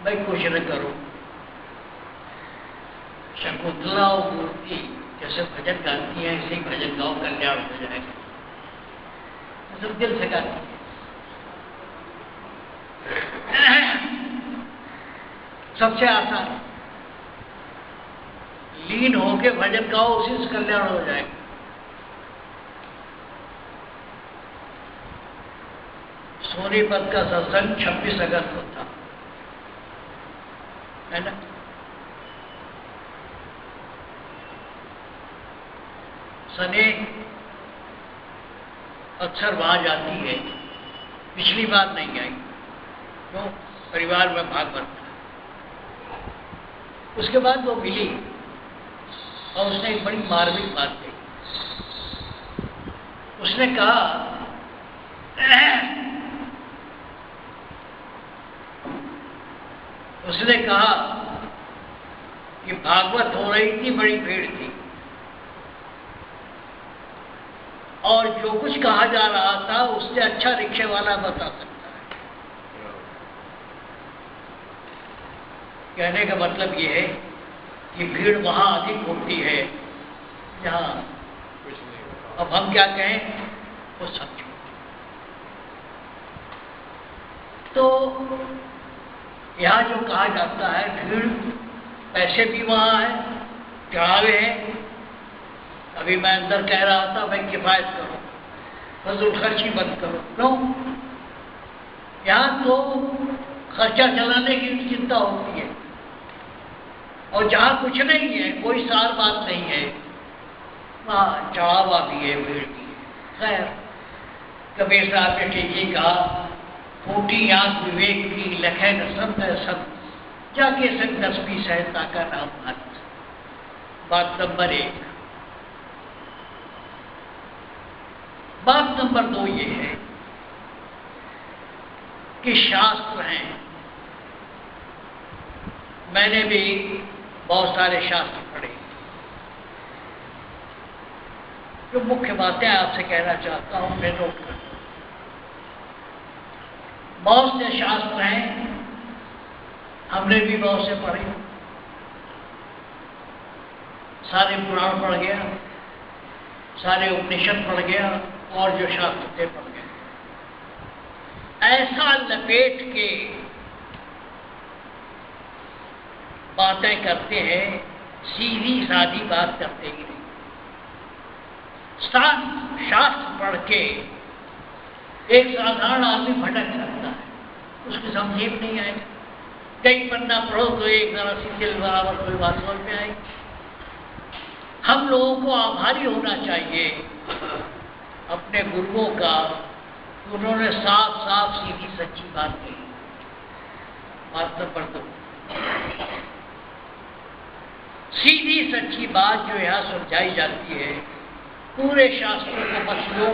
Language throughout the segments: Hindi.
भाई कुछ न करो। शकुंतला और मूर्ति जैसे भजन गाती है ऐसे ही भजन गाओ, कल्याण हो जाएगा। तो सब दिल से गाती है। सबसे आसान लीन होके भजन गाओ, उसी से कल्याण हो जाएगा। सोनीपत का सत्संग 26 अगस्त को था, है ना। सने अक्सर वहां जाती है, पिछली बार नहीं आई, क्यों? परिवार में भागवत था। उसके बाद वो मिली और उसने एक बड़ी मार्मिक बात कही। उसने कहा कि भागवत हो रही थी, बड़ी भीड़ थी, और जो कुछ कहा जा रहा था उससे अच्छा रिक्शे वाला बता सकता है। कहने का मतलब ये है कि भीड़ वहां अधिक होती है जहां, अब हम क्या कहें वो समझो। तो यहां जो कहा जाता है, भीड़, पैसे भी वहां है, चढ़ावे हैं। अभी मैं अंदर कह रहा था भाई किफायत करो, फजूल खर्ची बंद करो। क्यों? यहां तो खर्चा चलाने की चिंता होती है, और जहां कुछ नहीं है, कोई सार बात नहीं है, वहां चढ़ावा भी है, भीड़ भी है। खैर, कबीर साहब ने ठीक ही कहा, फूटी आंख विवेक की, लखे न सब जाके संग दसवीं सहता का नाम मत। बात नंबर 1। बात नंबर 2 ये है कि शास्त्र हैं। मैंने भी बहुत सारे शास्त्र पढ़े। जो मुख्य बातें आपसे कहना चाहता हूं, मैं नोट कर। बहुत से शास्त्र हैं, हमने भी बहुत से पढ़े, सारे पुराण पढ़ गया, सारे उपनिषद पढ़ गया, और जो शास्त्र थे पढ़ गए। ऐसा लपेट के बातें करते हैं, सीधी सादी बात करते ही नहीं। शास्त्र पढ़ के एक साधारण आदमी भटक सकता है, उसकी समझ में नहीं आएगा। कई पन्ना पढ़ो तो एक जरा सी दिल बराबर कोई बात समझ में आएगी। हम लोगों को आभारी होना चाहिए अपने गुरुओं का, उन्होंने साफ साफ सीधी सच्ची बात कही। बात नंबर 2, सीधी सच्ची बात जो यहाँ समझाई जाती है, पूरे शास्त्रों को बस लो,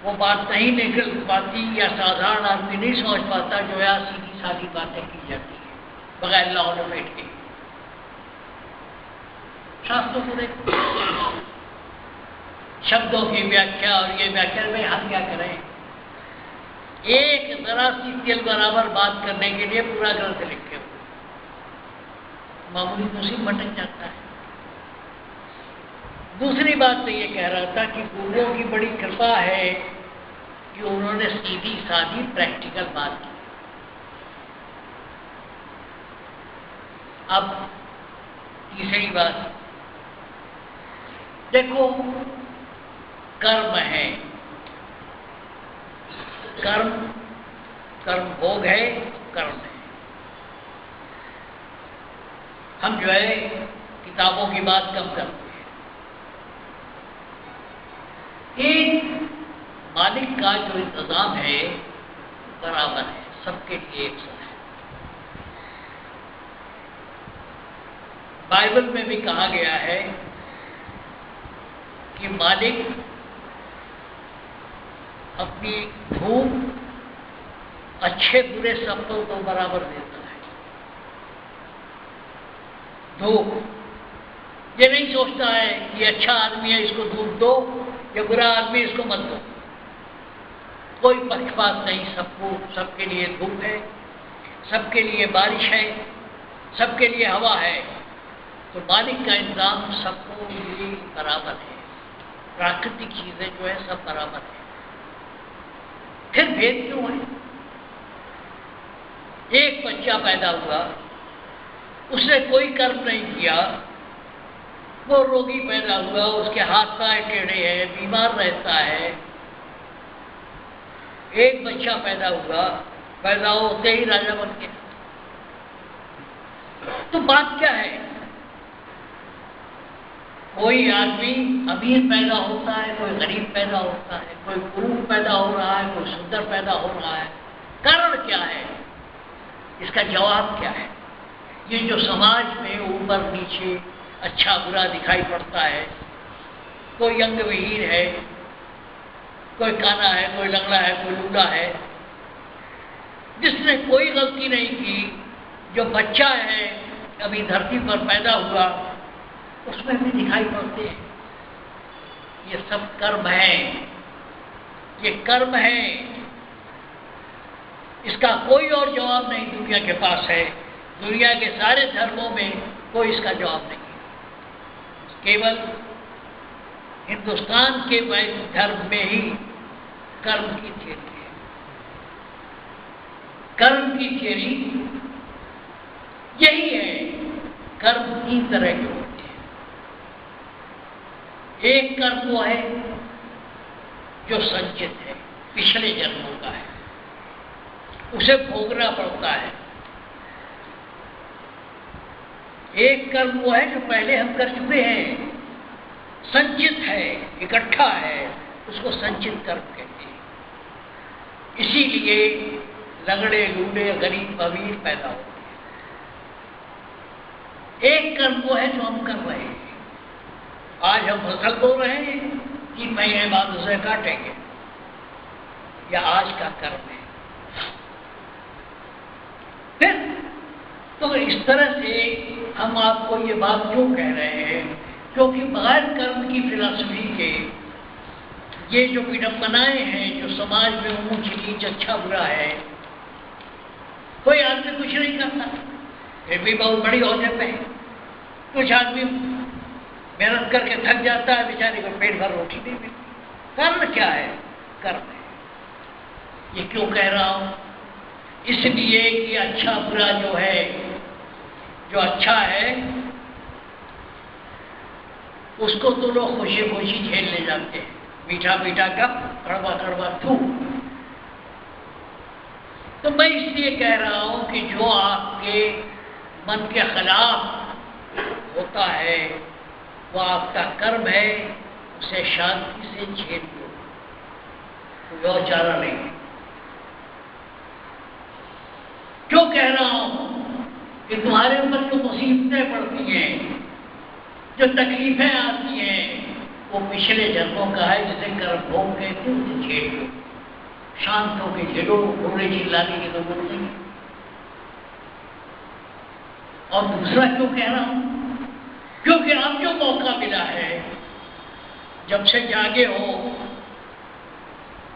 वो बात नहीं निकल पाती या साधारण आदमी नहीं समझ पाता जो यहाँ सीधी सादी बातें की जाती है बगैर लाओ लपेट के। शास्त्रों पूरे शब्दों की व्याख्या और ये व्याख्या में हम क्या करें? एक जरा सी तिल बराबर बात करने के लिए पूरा ग्रंथ लिखे हो, मामूली मुसीब भटक जाता है। दूसरी बात तो ये कह रहा था कि गुरुओं की बड़ी कृपा है कि उन्होंने सीधी सादी प्रैक्टिकल बात की। अब तीसरी बात देखो, कर्म है, कर्म भोग है, कर्म है। हम जो है किताबों की बात कम करते हैं। एक मालिक का जो इंतजाम है बराबर है, सबके लिए एक सा है। बाइबल में भी कहा गया है कि मालिक अपनी धूप अच्छे बुरे सबको तो बराबर देता है। धूप ये नहीं सोचता है कि अच्छा आदमी है इसको धूप दो या बुरा आदमी इसको मत दो। कोई पक्षपात नहीं, सबको, सबके लिए धूप है सबके लिए बारिश है, सबके लिए हवा है, तो मालिक का इंतजाम सबको लिए बराबर है। प्राकृतिक चीजें जो है सब बराबर है, फिर भेद क्यों है? एक बच्चा पैदा हुआ, उसने कोई कर्म नहीं किया, वो रोगी पैदा हुआ, उसके हाथ पैर टेढ़े हैं, बीमार रहता है। एक बच्चा पैदा हुआ, पैदा होते ही राजा बन गया। तो बात क्या है? कोई आदमी अमीर पैदा होता है, कोई गरीब पैदा होता है, कोई कुरूप पैदा हो रहा है, कोई सुंदर पैदा हो रहा है। कारण क्या है? इसका जवाब क्या है? ये जो समाज में ऊपर नीचे अच्छा बुरा दिखाई पड़ता है, कोई अंग विहीन है, कोई काना है, कोई लंगड़ा है, कोई लूला है, जिसने कोई गलती नहीं की, जो बच्चा है अभी धरती पर पैदा हुआ, उसमें भी दिखाई पड़ते हैं। ये सब कर्म है, ये कर्म है। इसका कोई और जवाब नहीं दुनिया के पास है। दुनिया के सारे धर्मों में कोई इसका जवाब नहीं है। केवल हिंदुस्तान के वैदिक धर्म में ही कर्म की थियरी है। कर्म की थियरी यही है। कर्म 3 तरह के होते हैं। एक कर्म वो है जो संचित है, पिछले जन्मों का है, उसे भोगना पड़ता है। एक कर्म वो है जो पहले हम कर चुके हैं, संचित है, इकट्ठा है, उसको संचित कर्म कहते हैं। इसीलिए लंगड़े लूले गरीब अमीर पैदा होते हैं। एक कर्म वो है जो हम कर रहे हैं। आज हम फसल बो रहे हैं, 3 महीने बाद उसे काटेंगे, या आज का कर्म है। फिर तो इस तरह से हम आपको ये बात क्यों कह रहे हैं? क्योंकि बगैर कर्म की फिलॉसफी के ये जो विडंबनाएं हैं, जो समाज में ऊंच नीच अच्छा बुरा है, कोई आदमी कुछ नहीं करता, फिर भी बहुत बड़ी ओहदे पे है। कुछ आदमी मेहनत करके थक जाता है, बेचारे को पेट भर रोटी नहीं मिलती। कर्म क्या है? कर्म है। ये क्यों कह रहा हूं? इसलिए कि अच्छा बुरा जो है, जो अच्छा है उसको तो लोग खुशी खुशी झेल ले जाते हैं। मीठा मीठा कप, कड़वा कड़वा थू। तो मैं इसलिए कह रहा हूं कि जो आपके मन के खिलाफ होता है वो आपका कर्म है, उसे शांति से झेल लो, कोई और चारा नहीं है। क्यों कह रहा हूं कि तुम्हारे ऊपर जो मुसीबतें पड़ती हैं, जो तकलीफें आती हैं, वो पिछले जन्मों का है, जिसे कर्म भोग कहते हैं। उसे झेल लो, शांत होकर झेलो, रोने चिल्लाने की जरूरत नहीं। और दूसरा क्यों कह रहा हूं? क्योंकि अब जो मौका मिला है, जब से जागे हो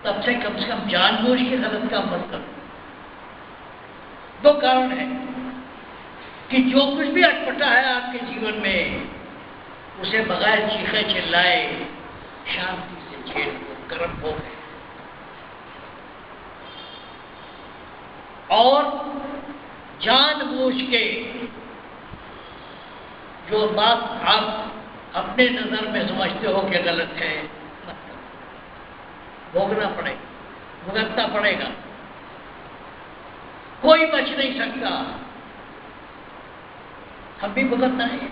तब से कम जानबूझ के गलत काम मत करो। 2 कारण है कि जो कुछ भी अटपटा है आपके जीवन में, उसे बगैर चीखे चिल्लाए शांति से झेल लो, कर्म भोग है। और जानबूझ के जो बात आप अपने नजर में समझते हो कि गलत है, मत करो। भोगना पड़ेगा, भुगतना पड़ेगा, कोई बच नहीं सकता। हम भी भुगतना है।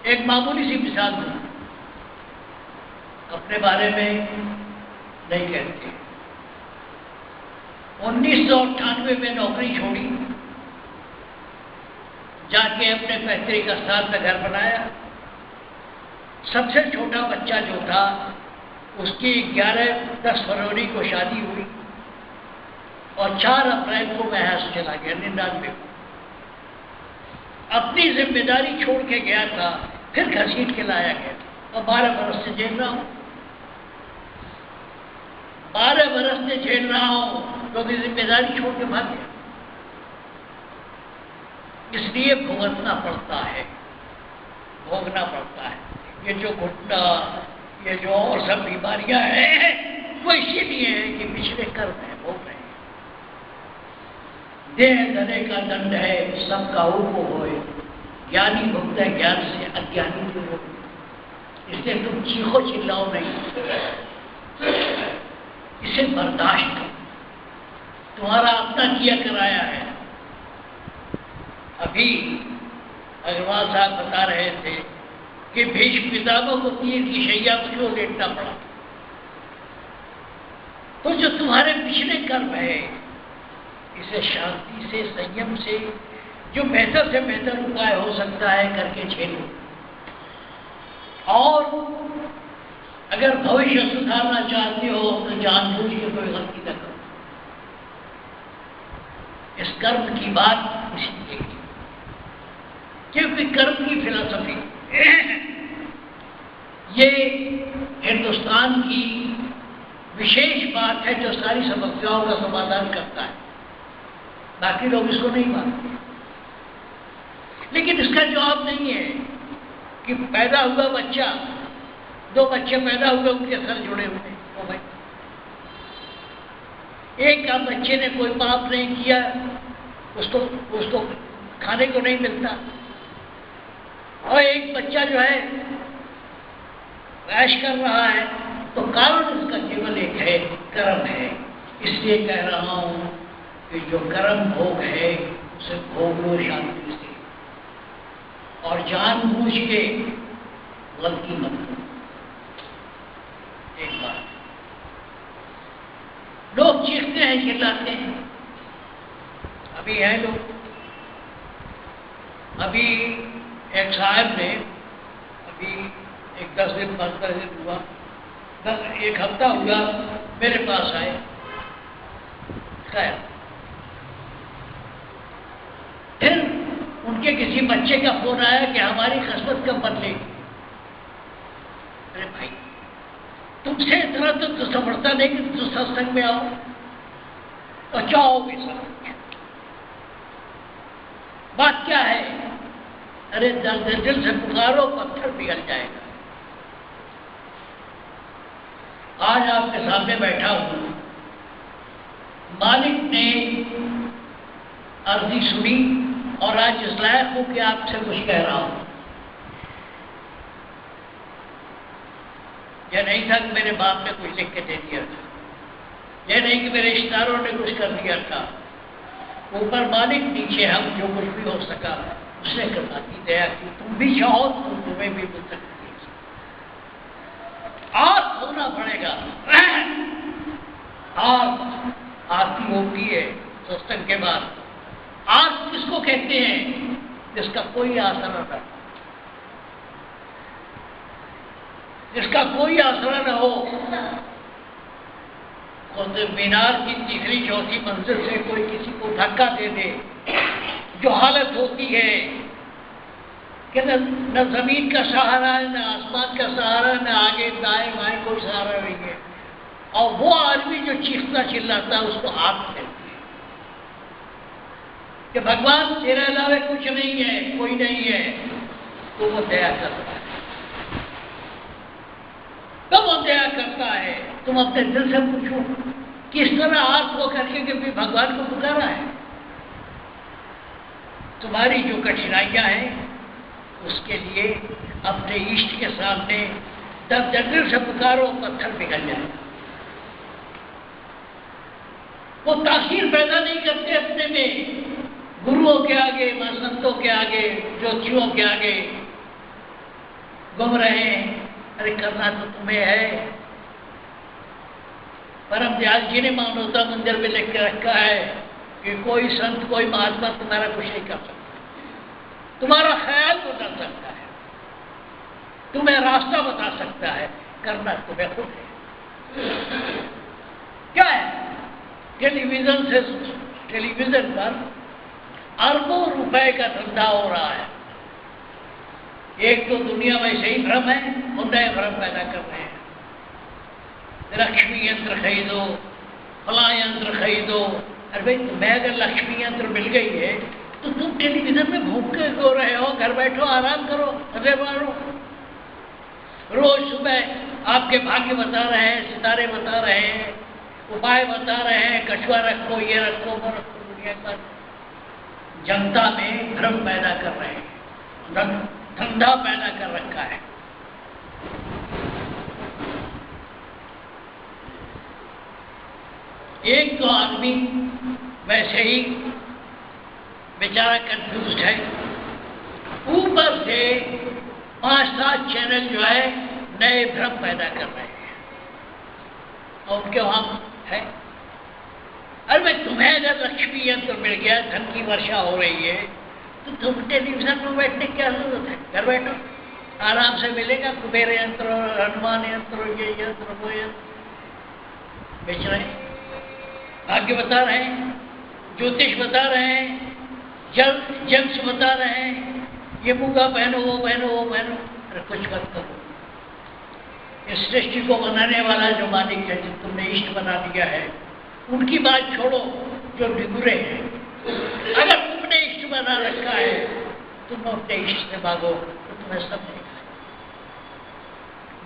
एक मामूली सी मिसाल दूं, अपने बारे में नहीं कहते। 1998 में नौकरी छोड़ी, जाके अपने पैतृक स्थान पर घर बनाया। सबसे छोटा बच्चा जो था, उसकी 10 फरवरी को शादी हुई और 4 अप्रैल को मैं यहाँ से चला गया 99 को। अपनी जिम्मेदारी छोड़ के गया था, फिर घसीट के लाया गया और 12 बरस से झेल रहा हूं। 12 बरस से झेल रहा हूं क्योंकि जिम्मेदारी छोड़ के भाग गया। इसलिए भुगतना पड़ता है, भोगना पड़ता है। ये जो घुटना, ये जो और सब बीमारियां हैं, वो इसीलिए है कि पिछले कर्म है, भोग रहे हैं। देह धरे का दंड है, सबका ऊपर होए, ज्ञानी भुगता है ज्ञान से, अज्ञानी जो हो। इसलिए तुम चीखो चिल्लाओ नहीं, इसे बर्दाश्त करो, तुम्हारा अपना किया कराया है। अभी अग्रवाल साहब बता रहे थे कि भीष्म पितामह को तीर की शैया पर क्यों लेटना पड़ा। तो जो तुम्हारे पिछले कर्म है, इसे शांति से, संयम से, जो बेहतर से बेहतर उपाय हो सकता है करके झेलो। और अगर भविष्य सुधारना चाहते हो तो जानबूझ के कोई गलती न करो। इस कर्म की बात इसी की, क्योंकि कर्म की फिलॉसफी ये हिंदुस्तान की विशेष बात है जो सारी समस्याओं का समाधान करता है। बाकी लोग इसको नहीं मानते। लेकिन इसका जवाब नहीं है कि पैदा हुआ बच्चा, 2 बच्चे पैदा हुए, उनके सर जुड़े हुए, ओ भाई, एक का बच्चे ने कोई पाप नहीं किया, उसको खाने को नहीं मिलता, और एक बच्चा जो है ऐश कर रहा है, तो कारण इसका केवल एक है, कर्म है। इसलिए कह रहा हूं कि जो कर्म भोग है उसे भोग लो शांति से, और जानबूझ के गलती मत करो। एक बात, लोग चीखते हैं, चिल्लाते हैं, अभी है लोग, अभी एक साहब ने, अभी एक 10 दिन 15 दिन हुआ, 1 हफ्ता हुआ, मेरे पास आए, फिर उनके किसी बच्चे का फोन आया कि हमारी किस्मत कब बदलेगी। अरे भाई, तुमसे इतना तो समझता नहीं कि तुम सत्संग में आओ और जाओगे सत्संग। बात क्या है? अरे दिल से पुकारो, पत्थर पिघल जाएगा। आज आपके सामने बैठा हूं, मालिक ने अर्जी सुनी और आज इस लायक हूं कि आपसे कुछ कह रहा हूं। यह नहीं था कि मेरे बाप ने कुछ लिख के दे दिया था, यह नहीं कि मेरे रिश्तेदारों ने कुछ कर दिया था। ऊपर मालिक, नीचे हम, जो कुछ भी हो सका उसने कृपा की, दया की। तुम भी चाहो तो तुम्हें भी मिल सकती है। आज होना पड़ेगा। आज आरती होती है सत्संग के बाद। आज किसको कहते हैं? जिसका कोई आसरा न, जिसका कोई आसरा न हो। कुतुब मीनार की तीसरी चौथी मंजिल से कोई किसी को धक्का दे दे, जो हालत होती है कि न जमीन का सहारा है, न आसमान का सहारा, न आगे दाएं बाएं कोई सहारा नहीं है। और वो आदमी जो चीखता चिल्लाता है, उसको आग कहती है कि भगवान तेरे अलावा कुछ नहीं है, कोई नहीं है। तो वो दया करता है। कब वो दया करता है? तुम अपने दिल से पूछो, किस तरह आग को करके कि भी भगवान को पुकारा है। तुम्हारी जो कठिनाइयां हैं उसके लिए अपने इष्ट के सामने तब दिल से पुकारो, पत्थर पिघल जाए। वो तासीर पैदा नहीं करते अपने में, गुरुओं के आगे, संतों के आगे, ज्योतिषियों के आगे घूम रहे हैं। अरे करना तो तुम्हें है। परम दयाल जी ने मानवता मंदिर में लिख के रखा है कि कोई संत, कोई महात्मा तुम्हारा कुछ नहीं कर सकता, तुम्हारा ख्याल बता सकता है, तुम्हें रास्ता बता सकता है, करना तुम्हें खुद है। क्या है? टेलीविजन पर अरबों रुपए का धंधा हो रहा है। एक तो दुनिया में सही भ्रम है, वो नए भ्रम पैदा कर रहे हैं। लक्ष्मी यंत्र खरीदो, फला यंत्र खरीदो। अरे भाई, तुम्हें अगर लक्ष्मी यंत्र मिल गई है तो तुम टेलीविजन में घूम के सो रहे हो, घर बैठो आराम करो, मजे मारो। रोज सुबह आपके भाग्य बता रहे हैं, सितारे बता रहे हैं, उपाय बता रहे हैं, कछुआ रखो, ये रखो, वो रखो। दुनिया का जनता में भ्रम पैदा कर रहे हैं, धंधा पैदा कर रखा है। एक तो आदमी वैसे ही बेचारा कंफ्यूज है, ऊपर से 5-7 चैनल जो है नए भ्रम पैदा कर रहे हैं और उनके वहां है। अरे भाई, तुम्हें अगर लक्ष्मी यंत्र मिल गया, धन की वर्षा हो रही है, तो तुम टेलीविजन में बैठने की क्या जरूरत है? घर बैठो, आराम से मिलेगा। कुबेर यंत्र, हनुमान यंत्र, ये यंत्र, वो यंत्र बेच रहे हैं, भाग्य बता रहे हैं, ज्योतिष बता रहे हैं, जंस बता रहे हैं, ये मूंगा पहनो, वो पहनो, वो पहनो। अरे कुछ मत करो। इस सृष्टि को बनाने वाला जो मालिक है, जो तुमने इष्ट बना दिया है, उनकी बात छोड़ो जो डिगुरे हैं। अगर तुमने इष्ट बना रखा है, तुम अपने इष्ट से मांगो तो तुम्हें सब देगा।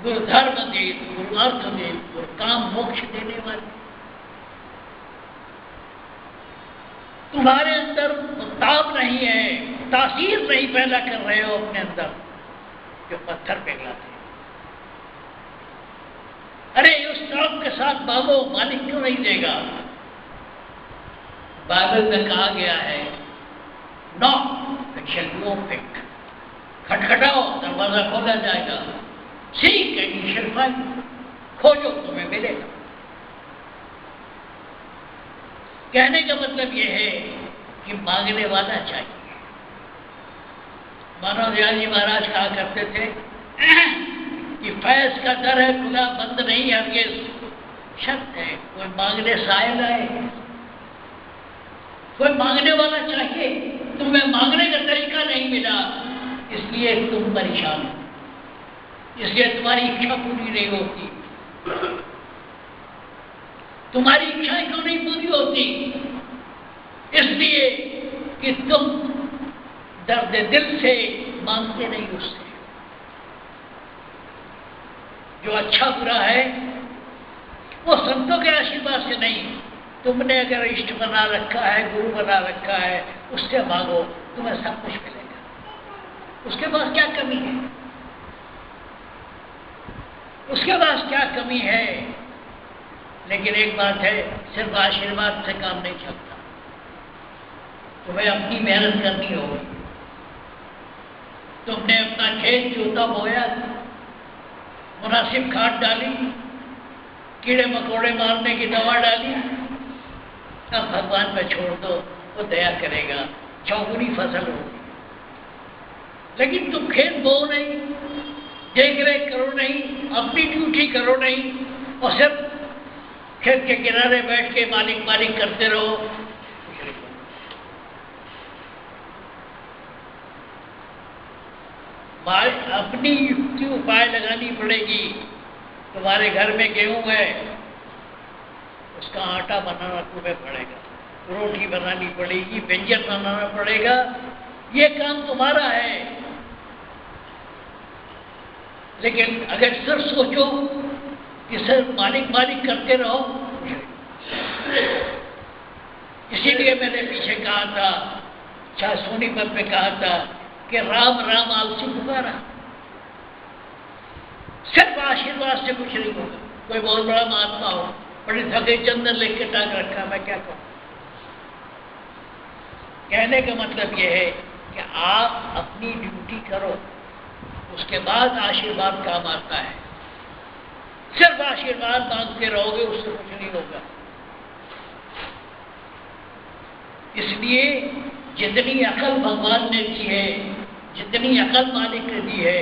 गुरु धर्म दे, गुरु अर्थ दे, गुरु काम मोक्ष देने वाले। तुम्हारे अंदर ताप नहीं है, तासीर नहीं पैदा कर रहे हो अपने अंदर, जो पत्थर पिघलाते हैं। अरे उस ताप के साथ मांगो, मालिक क्यों नहीं देगा? बाइबल में कहा गया है, knock it shall be opened, खटखटाओ दरवाजा खोला जाएगा। Seek and you shall find, खोजो तुम्हें मिलेगा। कहने का मतलब यह है कि मांगने वाला चाहिए। मानव दयाल जी महाराज कहा करते थे कि फैज का दर है खुला, बंद नहीं है। अब ये शर्त है, कोई मांगने से आएगा, कोई मांगने वाला चाहिए। तुम्हें मांगने का तरीका नहीं मिला, इसलिए तुम परेशान हो, इसलिए तुम्हारी इच्छा पूरी नहीं होती। तुम्हारी इच्छाएं क्यों नहीं पूरी होती? इसलिए कि तुम दर्द दिल से मांगते नहीं उससे। जो अच्छा बुरा है वो संतों के आशीर्वाद से नहीं, तुमने अगर इष्ट बना रखा है, गुरु बना रखा है, उससे मांगो, तुम्हें सब कुछ मिलेगा। उसके पास क्या कमी है? उसके पास क्या कमी है? लेकिन एक बात है, सिर्फ आशीर्वाद से काम नहीं चलता, तुम्हें अपनी मेहनत करनी होगी। तुमने अपना खेत जोता बोया, मुनासिब खाद डाली, कीड़े मकोड़े मारने की दवा डाली, अब भगवान पे छोड़ दो, वो दया करेगा, चौगुनी फसल होगी। लेकिन तुम खेत बो नहीं, देख रेख करो नहीं, अपनी ड्यूटी करो नहीं, और सिर्फ खेत के किनारे बैठ के मालिक मालिक करते रहो। अपनी युक्ति उपाय लगानी पड़ेगी। तुम्हारे घर में गेहूं है, उसका आटा बनाना तुम्हें पड़ेगा, रोटी बनानी पड़ेगी, व्यंजन बनाना पड़ेगा। ये काम तुम्हारा है। लेकिन अगर सिर्फ सोचो कि सिर्फ मालिक मालिक करते रहो, इसीलिए मैंने पीछे कहा था, शायद सोनीपत में कहा था कि राम राम आलसी पुकारा। सिर्फ आशीर्वाद से कुछ नहीं होगा। कोई बहुत बड़ा महात्मा हो, बड़े थके चंदन लेके टांग रखा, मैं क्या कहूँ? कहने का मतलब यह है कि आप अपनी ड्यूटी करो, उसके बाद आशीर्वाद काम आता है। सिर्फ आशीर्वाद मांगते रहोगे, उससे कुछ नहीं होगा। इसलिए जितनी अकल भगवान ने दी है, जितनी अकल मालिक ने दी है,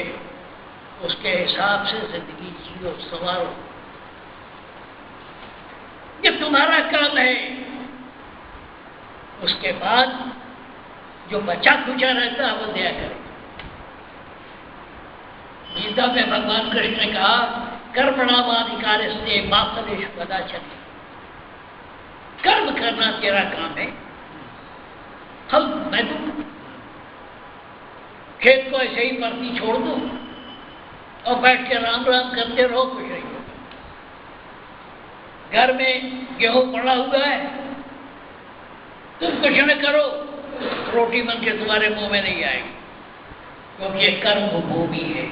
उसके हिसाब से जिंदगी जियो, संवारो। ये तुम्हारा काम है। उसके बाद जो बचा खुचा रहता है वो दया करेगा। गीता में भगवान कृष्ण ने कहा, कर्मणामाधिकारस्ते मा फलेषु कदाचन। कर्म करना तेरा काम है, फल मैं दूं, खेत को ऐसे ही परती छोड़ दूं और बैठ के राम राम करते रहो, कुछ नहीं होगा। घर में गेहूं पड़ा हुआ है, तुम कुछ न करो, रोटी बन के तुम्हारे मुंह में नहीं आएगी, क्योंकि ये कर्म भूमि है,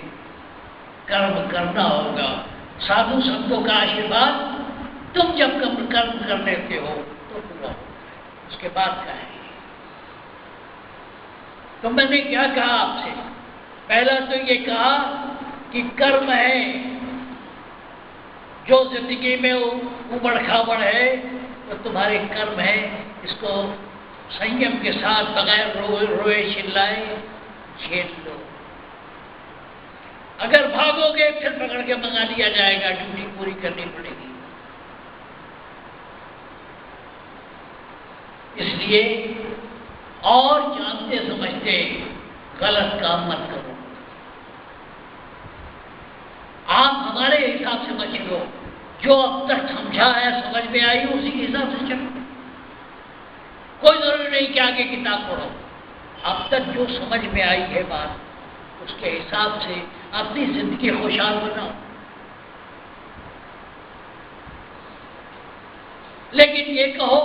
कर्म करना होगा। साधु संतों का आशीर्वाद तुम जब कर्म कर लेते हो तो पूरा होता है, उसके बाद क्या है। तो मैंने क्या कहा आपसे, पहला तो ये कहा कि कर्म है जो जिंदगी में उबड़ खाबड़ है, तो तुम्हारे कर्म है, इसको संयम के साथ बगैर रोए चिल्लाए झेल लो। अगर भागोगे फिर पकड़ के मंगा लिया जाएगा, ड्यूटी पूरी करनी पड़ेगी। इसलिए और जानते समझते गलत काम मत करो। आप हमारे हिसाब से मत चलो, जो अब तक समझा है समझ में आई उसी के हिसाब से चलो। कोई जरूरी नहीं कि आगे किताब पढ़ो, अब तक जो समझ में आई है बात उसके हिसाब से अपनी जिंदगी खुशहाल बनाओ। लेकिन ये कहो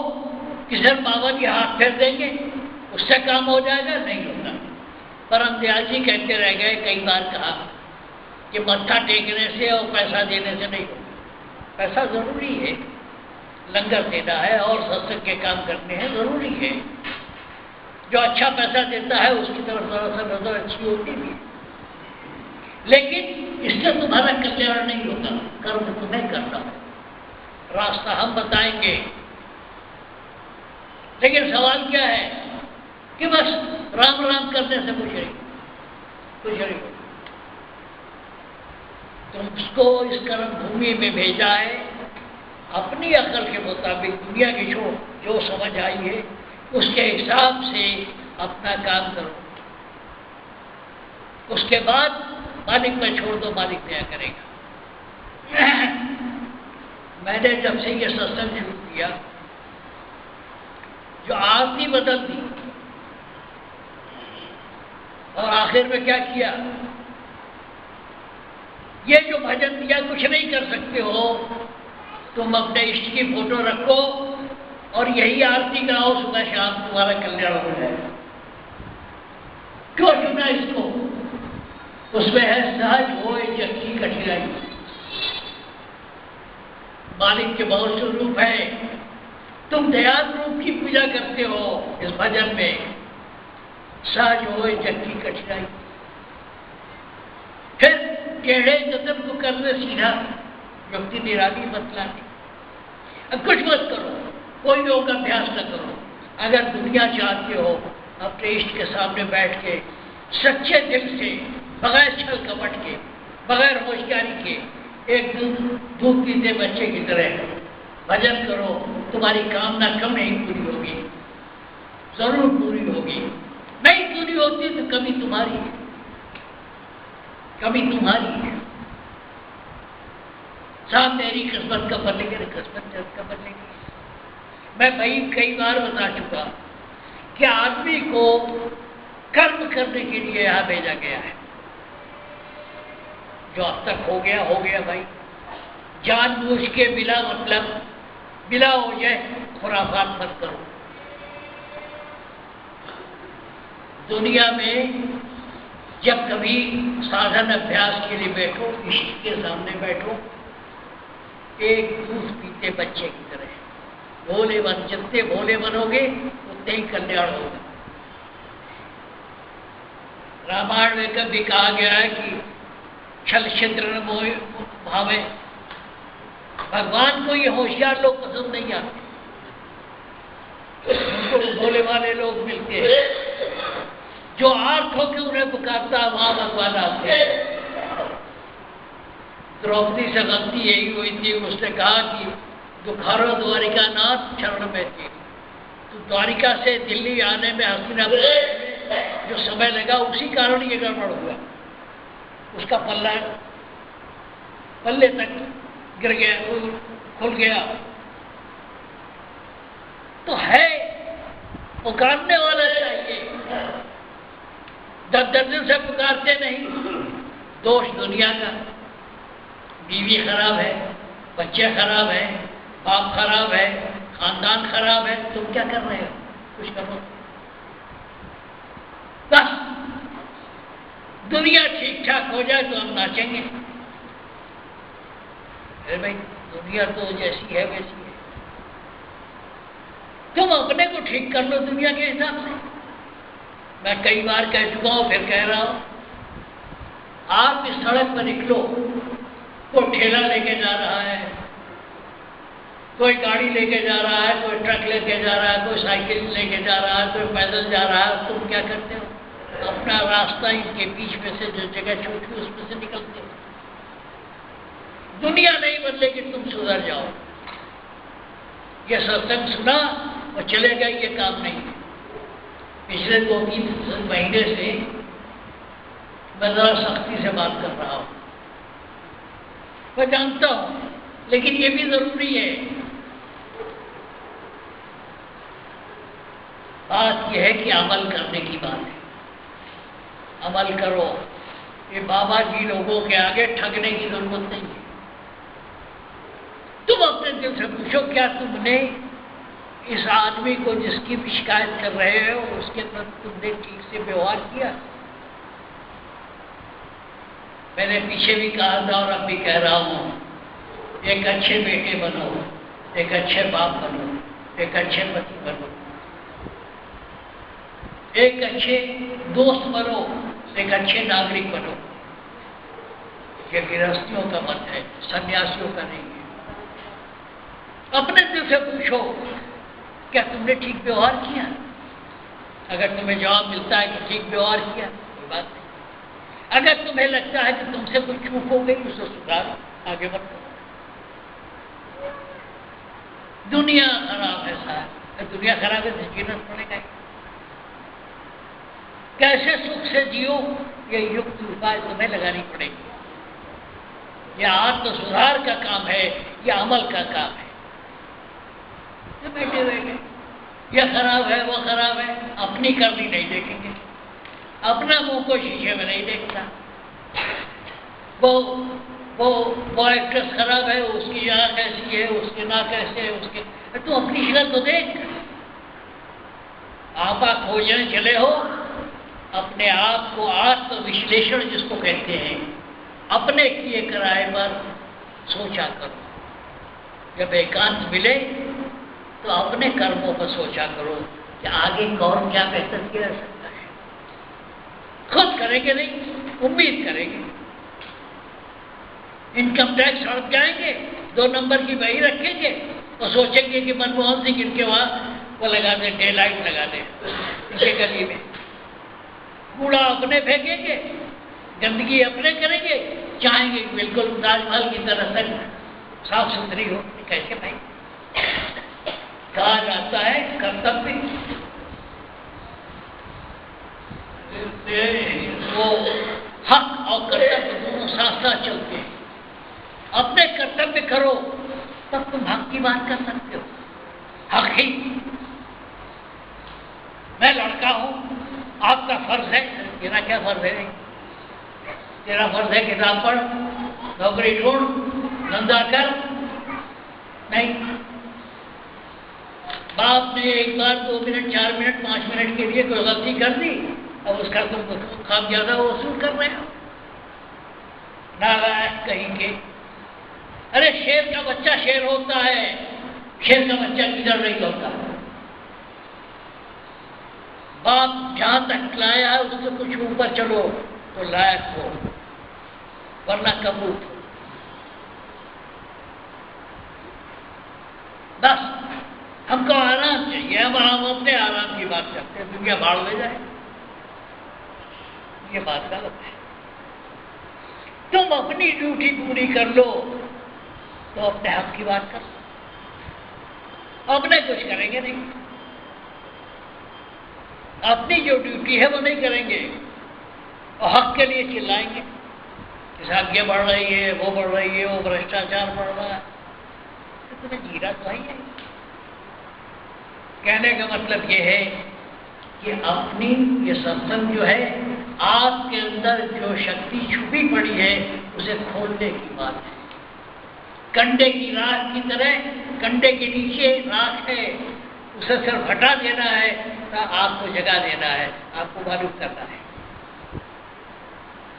कि सर बाबा जी हाथ फेर देंगे उससे काम हो जाएगा, नहीं होगा। परम दयाल जी कहते रह गए, कई बार कहा कि मत्था टेकने से और पैसा देने से नहीं होगा। पैसा जरूरी है, लंगर देना है और सत्संग के काम करने हैं, जरूरी है। जो अच्छा पैसा देता है उसकी तरफ थोड़ा सा नजर अच्छी होती भी, लेकिन इससे तुम्हारा कल्याण नहीं होगा, कर्म तुम्हें करना हो। रास्ता हम बताएंगे, लेकिन सवाल क्या है कि बस राम राम करने से कुछ नहीं। तुमको इस कर्म भूमि में भेजा है, अपनी अकल के मुताबिक दुनिया की जो समझ आई है उसके हिसाब से अपना काम करो। उसके बाद मालिक में छोड़ दो, मालिक क्या करेगा। मैंने जब से ये सत्संग शुरू किया, जो आरती बदल दी और आखिर में क्या किया, ये जो भजन दिया कुछ नहीं कर सकते हो, तुम अपने इष्ट की फोटो रखो और यही आरती गाओ सुबह शाम, तुम्हारा कल्याण हो जाएगा। क्यों चुना इसको? उसमें है सहज होए जग की कठिनाई। मालिक के बहुत से रूप है, तुम दयाल रूप की पूजा करते हो इस भजन में। सहज होए जग की कठिनाई, फिर टेढ़े जतन को करने सीधा, युक्ति निराली बतलानी। अब कुछ मत करो, कोई योग अभ्यास न करो। अगर दुनिया चाहते हो, अपने इष्ट के सामने बैठ के सच्चे दिल से, बगैर छल कपट के, बगैर होशियारी के, एक दूध पीते बच्चे की तरह भजन करो। तुम्हारी कामना कम नहीं पूरी होगी, जरूर पूरी होगी। नहीं पूरी होती तो कमी तुम्हारी है, कमी तुम्हारी है। साहब मेरी किस्मत का बदलेगी, किस्मत का बदलेगी। मैं भाई कई बार बता चुका कि आदमी को कर्म करने के लिए यहां भेजा गया है। जो अब तक हो गया भाई। जानबूझ के बिला मतलब बिला हो जाए खुराफात मत करो। दुनिया में जब कभी साधन अभ्यास के लिए बैठो, इष्ट के सामने बैठो, एक दूध पीते बच्चे की तरह भोले बन। जितने भोले बनोगे उतने ही कल्याण होगा। रामायण में कभी कहा गया है कि छल छिद्र न मोह भावे। भगवान को ये होशियार लोग पसंद नहीं आते, उनको भोले वाले लोग मिलते हैं। जो आर्थ होकर उन्हें पुकारता है वहां भगवान आते हैं। द्रौपदी से गलती यही हुई थी, उसने कहा कि दुखारो द्वारिका नाथ शरण में थी। तो द्वारिका से दिल्ली आने में, हस्तिनापुर जो समय लगा, उसी कारण ये गड़बड़ हुआ। उसका पल्ले तक गिर गया, खुल गया। तो है पुकारने वाला चाहिए। 10 दिन से पुकारते नहीं। दोष दुनिया का, बीवी खराब है, बच्चे खराब है, बाप खराब है, खानदान खराब है, तुम क्या कर रहे हो? कुछ करो। बस दुनिया ठीक ठाक हो जाए तो हम नाचेंगे। अरे भाई, दुनिया तो जैसी है वैसी है, तुम अपने को ठीक कर लो दुनिया के हिसाब से। मैं कई बार कह चुका हूं, फिर कह रहा हूं, आप इस सड़क पर निकलो, कोई ठेला लेके जा रहा है, कोई गाड़ी लेके जा रहा है, कोई ट्रक लेके जा रहा है, कोई साइकिल लेके जा रहा है, कोई पैदल जा रहा है, तुम क्या करते हो? अपना रास्ता इनके बीच में से जो जगह छूटी उसमें से निकलते हो। दुनिया नहीं बदलेगी, तुम सुधर जाओ। ये सत्संग सुना और चले गए, ये काम नहीं। पिछले 2-3 महीने से मैं जरा सख्ती से बात कर रहा हूं, मैं जानता हूं, लेकिन ये भी जरूरी है। बात यह है कि अमल करने की बात है। अमल करो। ये बाबा जी लोगों के आगे ठगने की जरूरत नहीं है। तुम अपने दिल से पूछो, क्या तुमने इस आदमी को जिसकी भी शिकायत कर रहे हो उसके प्रति तुमने ठीक से व्यवहार किया? मैंने पीछे भी कहा था और अब भी कह रहा हूं, एक अच्छे बेटे बनो, एक अच्छे बाप बनो, एक अच्छे पति बनो, एक अच्छे दोस्त बनो, एक अच्छे नागरिक बनो। ये गृहस्थियों का मत है, सन्यासियों का नहीं है। अपने दिल से पूछो, क्या तुमने ठीक व्यवहार किया? अगर तुम्हें जवाब मिलता है कि ठीक व्यवहार किया, कोई बात नहीं। अगर तुम्हें लगता है कि तुमसे कोई चूक हो गई, उसे सुधारो, आगे बढ़ो। दुनिया खराब है साहब, दुनिया खराब है तो जीना पड़ेगा। कैसे सुख से जियो, ये युक्त उपाय तुम्हें लगानी पड़ेगी। यह आत्म सुधार का काम है, यह अमल का काम है। तो बैठे रहेंगे, यह खराब है, वो खराब है, अपनी करनी नहीं देखेंगे। अपना मुंह को शीशे में नहीं देखता। वो एक्ट्रेस खराब है, उसकी आँख ऐसी है, उसके नाक ऐसे है, उसके, तो अपनी शक्ल तो देख। आपा खोजने चले हो, अपने आप को आत्म विश्लेषण जिसको कहते हैं, अपने किए कराए पर सोचा करो। जब एकांत मिले तो अपने कर्मों पर सोचा करो कि आगे कौन क्या बेहतर किया जा सकता है। खुद करेंगे नहीं, उम्मीद करेंगे। इनकम टैक्स हट जाएंगे, 2 नंबर की बही रखेंगे और सोचेंगे कि मनमोहन सिंह इनके वहां वो लगा दे, डे लाइट लगा दे इनके गली में। कूड़ा अपने फेंकेंगे, गंदगी अपने करेंगे, चाहेंगे बिल्कुल ताजमहल की तरह से साफ सुथरी हो। कैसे भाई? कहा जाता है कर्तव्य, वो हक और कर्तव्य दोनों साथ साथ चलते हैं। अपने कर्तव्य करो तब तुम हक की बात कर सकते हो। हक ही, मैं लड़का हूं, आपका फर्ज है, तेरा क्या फर्ज है? तेरा फर्ज है किताब पढ़, नौकरी ढूंढ, धंधा कर। नहीं, बाप ने एक बार 2 मिनट, 4 मिनट, 5 मिनट के लिए कोई गलती कर दी, अब उसका तुम खामियाजा वसूल कर रहे हो। नालायक कहीं के। अरे शेर का बच्चा शेर होता है, शेर का बच्चा किधर नहीं होता। बाप जहां तक लाया है उससे कुछ ऊपर चलो तो लायक हो, वरना कबूत हो। बस हमको आराम चाहिए, हम अपने आराम की बात करते हैं, दुनिया भाड़ ले जाए, ये बात गलत है। तुम अपनी ड्यूटी पूरी कर लो तो अपने हक की बात कर, अपने कुछ करेंगे नहीं। अपनी जो ड्यूटी है वो नहीं करेंगे और हक के लिए चिल्लाएंगे कि साहब ये बढ़ रही है, वो बढ़ रही है, वो भ्रष्टाचार बढ़ रहा है। तो तुम्हें जीरा तो ही है। कहने का मतलब ये है कि अपनी ये सत्संग जो है आपके अंदर जो शक्ति छुपी पड़ी है उसे खोलने की बात है। कंडे की राख की तरह, कंडे के नीचे राख है, उसे सिर्फ हटा देना है, आपको जगा देना है, आपको मालूम करना है।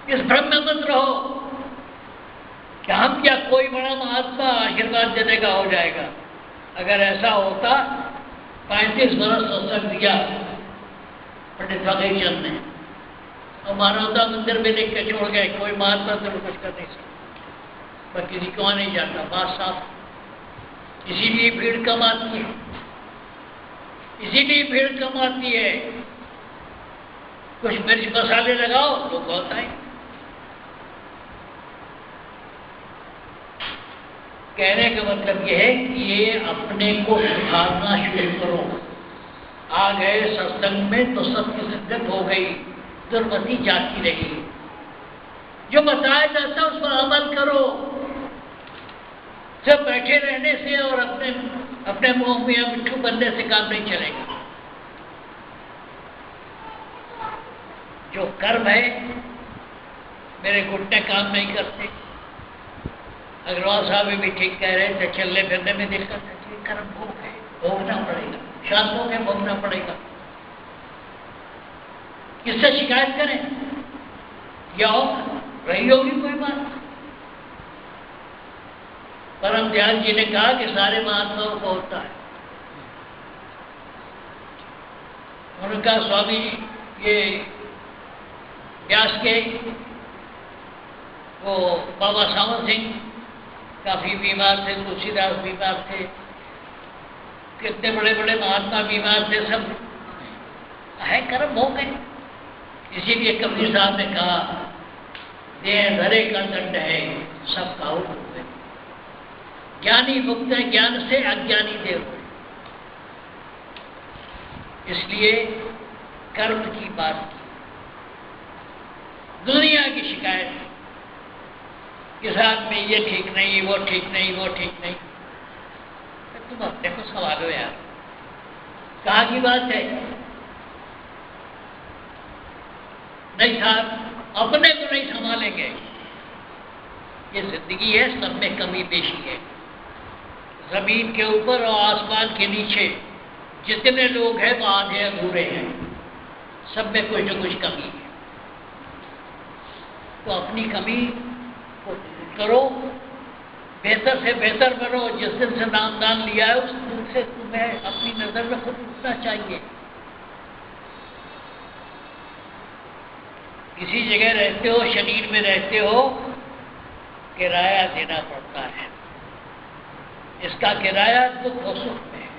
इस भ्रम में मत रहो कि हम क्या कोई बड़ा महात्मा आशीर्वाद देने का हो जाएगा। अगर ऐसा होता 35 वर्ष सत्संग दिया पंडित फकीर चंद ने, और मानवता मंदिर में लिख के छोड़ गए, कोई महात्मा तो कुछ कर नहीं सकता, पर किसी को नहीं जाता, बात साफ। इसीलिए भीड़ कम आती है, इसीलिए भीड़ कम आती है। कुछ मिर्च मसाले लगाओ तो बहुत आए। कहने का मतलब यह है कि ये अपने को सुधारना शुरू करो। आ गए सत्संग में तो सबकी सिद्धत हो गई, दुर्मति जाती रही। जो बताया जाता है उस पर अमल करो। सिर्फ बैठे रहने से और अपने मुंह में मिट्ठू बनने से काम नहीं चलेगा। जो कर्म है, मेरे घुटने काम नहीं करते, अग्रवाल साहब भी ठीक कह रहे थे, चलने फिरने में दिक्कत है, कर्म भोग है, भोगना पड़ेगा, शांत होकर भोगना पड़ेगा। किससे शिकायत करें? या रही होगी कोई बात। परम दयाल जी ने कहा कि सारे महात्माओं को होता है। उनका स्वामी ये व्यास के वो बाबा सावंत सिंह काफी बीमार थे, तुलसीदास बीमार थे, कितने बड़े बड़े महात्मा बीमार थे, सब है कर्म हो गए। इसीलिए कबीर साहब ने कहा, देह धरे का दंड है, सब काऊ हो गए। ज्ञानी मुक्त है ज्ञान से, अज्ञानी देव है। इसलिए कर्म की बात की। दुनिया की शिकायत के साथ में ये ठीक नहीं, वो ठीक नहीं, वो ठीक नहीं, तुम अपने को संभालो यार। कहाँ की बात है? नहीं साहब, अपने को नहीं संभालेंगे। ये जिंदगी है, सब में कमी पेशी है। जमीन के ऊपर और आसमान के नीचे जितने लोग हैं वो आधे अधूरे हैं, सब में कुछ न कुछ कमी है। तो अपनी कमी को करो, बेहतर से बेहतर बनो। जिस दिन से नामदान लिया है उस दिन से तुम्हें अपनी नजर में खुद उठना चाहिए। किसी जगह रहते हो, शरीर में रहते हो, किराया देना पड़ता है। इसका किराया दुख और सुख में है।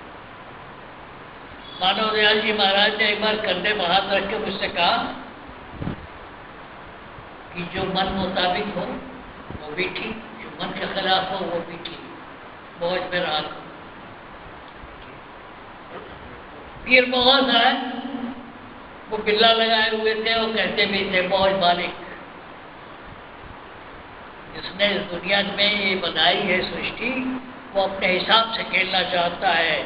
मानव दयाल जी महाराज ने एक बार कंधे में हाथ रख के मुझसे कहा कि जो मन मुताबिक हो वो भी ठीक, जो मन के खिलाफ हो वो भी ठीक, मौज में रहा। पीर मोहन साहब वो बिल्ला लगाए हुए थे, वो कहते भी थे, मौज मालिक। जिसने इस दुनिया में ये बनाई है सृष्टि, वो अपने हिसाब से खेलना चाहता है।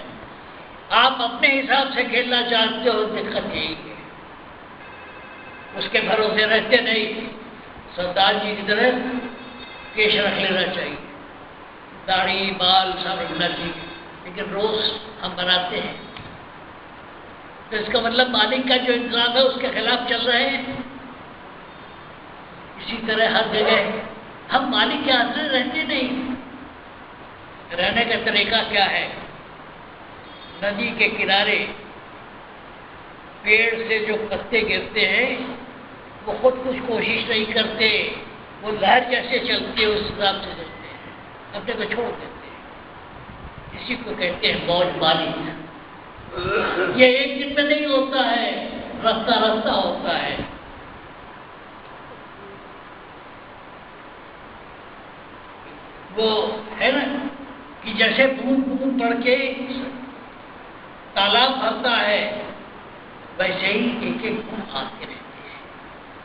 आप अपने हिसाब से खेलना चाहते हो, दिक्कत यही है। उसके भरोसे रहते नहीं। सरदार जी की तरह केश रख लेना चाहिए, दाढ़ी बाल सब रखना चाहिए, लेकिन रोज हम बनाते हैं तो इसका मतलब मालिक का जो इंतजाम है उसके खिलाफ चल रहे हैं। इसी तरह हर जगह हम मालिक के आश्रय रहते नहीं। रहने का तरीका क्या है? नदी के किनारे पेड़ से जो पत्ते गिरते हैं वो खुद कुछ कोशिश नहीं करते, वो लहर जैसे चलती है उस हिसाब से चलते हैं, अपने को छोड़ देते हैं। इसी को कहते हैं मौज मालिक। ये एक दिन में नहीं होता है, रास्ता रास्ता होता है। वो है ना कि जैसे बूंद बूंद पड़ के तालाब भरता है, वैसे ही एक एक बूंद आते रहते हैं।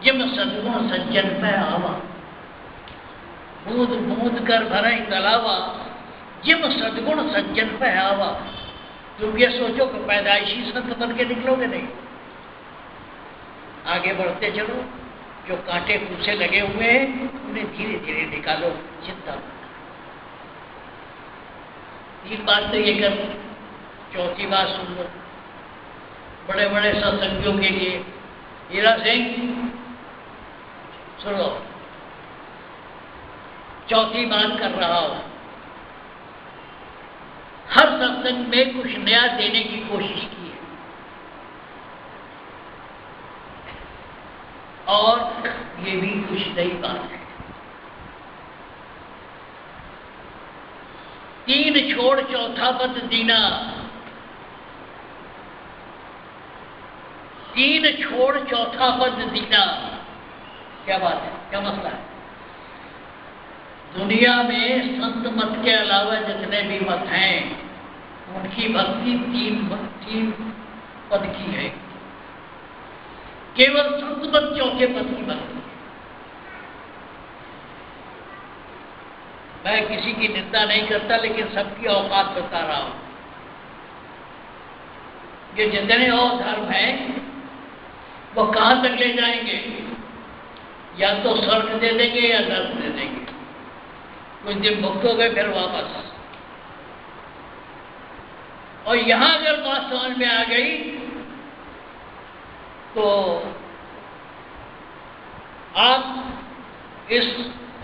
जिम सदगुण सज्जन पे आवा, बूंद बूंद कर भरे तालाबा, जिम सदगुण सज्जन पे आवा। तुम ये सोचो कि पैदाइशी संत बन के निकलोगे नहीं, आगे बढ़ते चलो, जो कांटे कुछ लगे हुए हैं उन्हें धीरे धीरे निकालो, चिंता मत। तीन बात तो ये कर, चौथी बात सुन लो, बड़े बड़े सत्संगियों के लिए। हीरा सिंह सुनो, चौथी बात कर रहा हूं। हर सत्संग में कुछ नया देने की कोशिश की है, और ये भी कुछ नई बात है। तीन छोड़ चौथा पद दीना, तीन छोड़ चौथा पद दीना, क्या बात है, क्या मसला है? दुनिया में संत मत के अलावा जितने भी मत हैं उनकी भक्ति तीन पद की है, केवल संत मत चौथे पद की भक्ति है। मैं किसी की निंदा नहीं करता, लेकिन सबकी औकात बता रहा हूं। ये जितने और धर्म हैं वो कहां तक ले जाएंगे? या तो स्वर्ग दे देंगे या नर्क दे देंगे। कुछ दिन मुक्त हो गए फिर वापस। और यहां अगर बात समझ में आ गई तो आप इस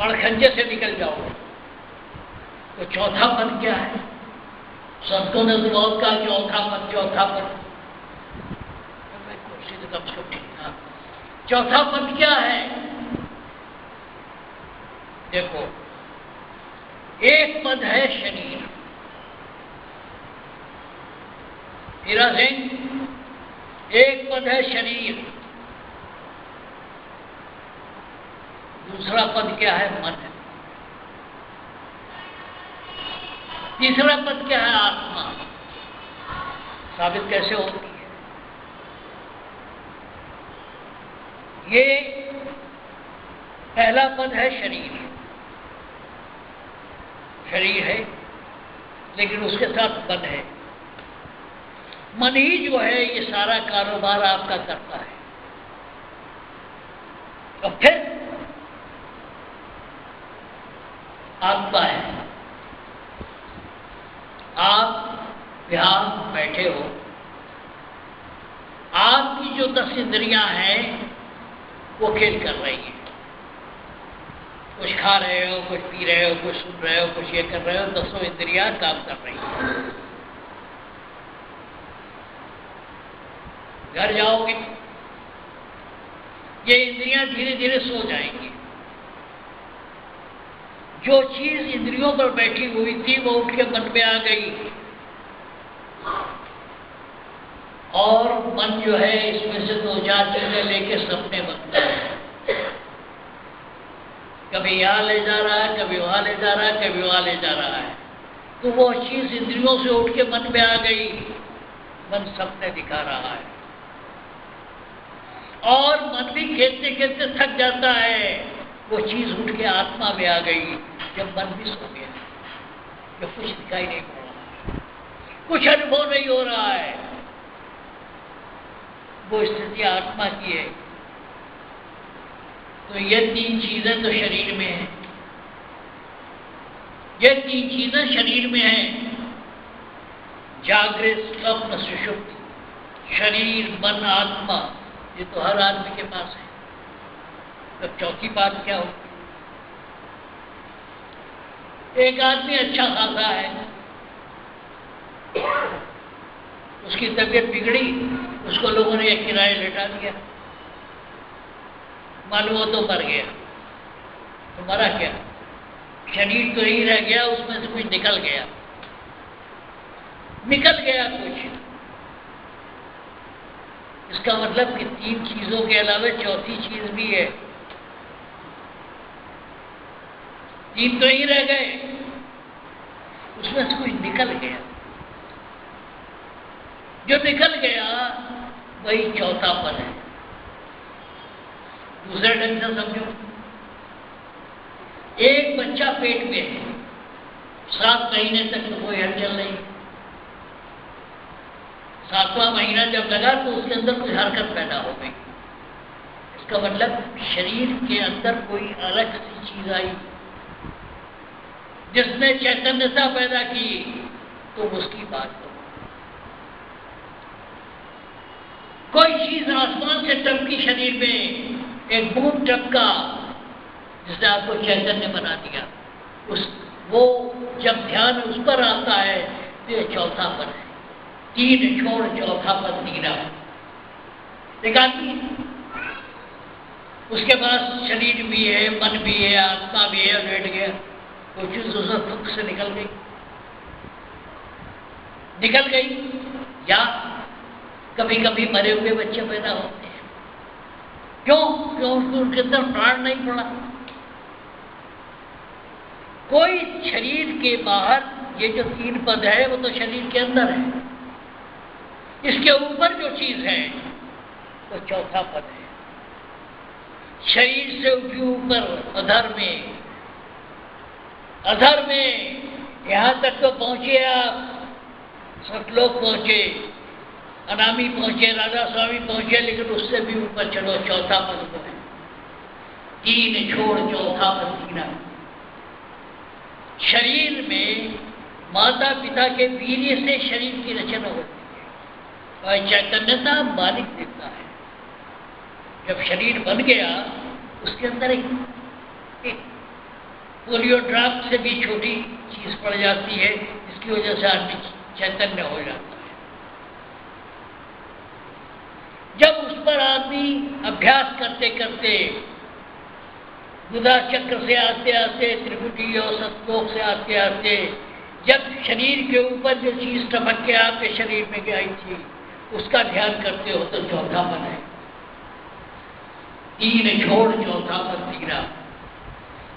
अड़खंजे से निकल जाओगे। तो चौथा पद क्या है? संतों ने तो बहुत कहा चौथा पद, चौथा पद। चौथा पद क्या है? देखो, एक पद है शरीर। हीरा सिंह, एक पद है शरीर। दूसरा पद क्या है? मन। तीसरा पद क्या है? आत्मा। साबित कैसे होती है? ये पहला पद है शरीर। शरीर है, लेकिन उसके साथ मन है। मन ही जो है ये सारा कारोबार आपका करता है। और फिर आत्मा है। आप यहां बैठे हो, आपकी जो 10 इंद्रियां हैं वो खेल कर रही है। कुछ खा रहे हो, कुछ पी रहे हो, कुछ सुन रहे हो, कुछ ये कर रहे हो। 10 इंद्रियां काम कर रही है। घर जाओगे, ये इंद्रियां धीरे धीरे सो जाएंगी। जो चीज इंद्रियों पर बैठी हुई थी वो उठ के मन में आ गई, और मन जो है इसमें से 2-4 चीजें लेके सपने बनता है। कभी यहाँ ले जा रहा है, कभी वहां ले जा रहा है, कभी वहां ले जा रहा है। तो वो चीज इंद्रियों से उठ के मन में आ गई, मन सपने दिखा रहा है। और मन भी खेलते खेलते थक जाता है, वो चीज उठ के आत्मा में आ गई। जब मन भी सो गया, जब कुछ दिखाई नहीं पड़ रहा, कुछ अनुभव नहीं हो रहा है, वो स्थिति आत्मा की है। तो ये 3 चीजें तो शरीर में है। ये 3 चीजें शरीर में हैं। जागृत, स्वप्न, सुषुप्ति। शरीर, मन, आत्मा, ये तो हर आदमी के पास है। तो चौथी बात क्या होगी? एक आदमी अच्छा खासा है, उसकी तबीयत बिगड़ी, उसको लोगों ने एक किराए लेटा दिया, मालूम हो तो मर गया। तो मरा क्या? शरीर तो ही रह गया, उसमें से कुछ निकल गया, निकल गया कुछ। इसका मतलब कि 3 चीजों के अलावा चौथी चीज भी है। 3 तो ही रह गए, उसमें से कुछ निकल गया। जो निकल गया वही चौथा पद है। दूसरे ढंग से समझो, एक बच्चा पेट में है, 7 महीने तक तो कोई हलचल नहीं। 7वां महीना जब लगा तो उसके अंदर कुछ हरकत पैदा हो गई। इसका मतलब शरीर के अंदर कोई अलग सी चीज आई जिसने चैतन्यता पैदा की, तो उसकी बात करो। कोई चीज आसमान से टपकी शरीर में, एक बूंद टपका जिसने आपको चैतन्य बना दिया, वो जब ध्यान उस पर आता है तो ये चौथा पद है। तीन छोड़ चौथा पद तीरा दिखाती। उसके पास शरीर भी है, मन भी है, आत्मा भी है, बैठ गया, वो चीज उस दुख से निकल गई। या कभी कभी मरे हुए बच्चे पैदा होते हैं, क्यों? उनके अंदर प्राण नहीं पड़ा। कोई शरीर के बाहर, ये जो तीन पद है वो तो शरीर के अंदर है, इसके ऊपर जो चीज है वो चौथा पद है। शरीर से ऊपर अधर में यहां तक तो पहुंचे आप, सतलोक पहुंचे, अनामी पहुंचे, राधा स्वामी पहुंचे, लेकिन उससे भी ऊपर चलो, चौथा पद को है। तीन छोड़ चौथा पद तीना। शरीर में माता पिता के वीर्य से शरीर की रचना होती है और चैतन्यता मालिक देता है। जब शरीर बन गया, उसके अंदर एक पोलियो ड्रॉप से भी छोटी चीज पड़ जाती है, जिसकी वजह से आदमी चैतन्य हो जाता है। जब उस पर आदमी अभ्यास करते करते बुधा चक्र से आते आते, त्रिपुटी और सतलोक से आते आते, जब शरीर के ऊपर जो चीज टपक के आपके शरीर में गई थी, उसका ध्यान करते हो तो चौथा पद है। तीन छोड़ चौथा पद तीरा।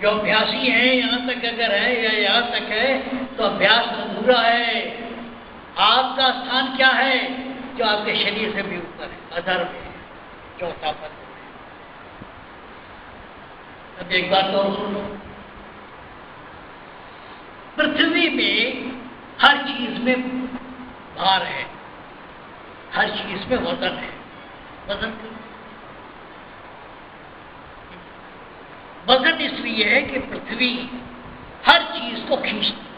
जो अभ्यासी है, यहां तक अगर है या यहां तक है, तो अभ्यास अधूरा है। आपका स्थान क्या है? जो आपके शरीर से भी ऊपर है, अधर में, चौथा पद। अब एक बात और सुनो, पृथ्वी में हर चीज में भार है, हर चीज में वजन है। वजन इसलिए है कि पृथ्वी हर चीज को खींचती है।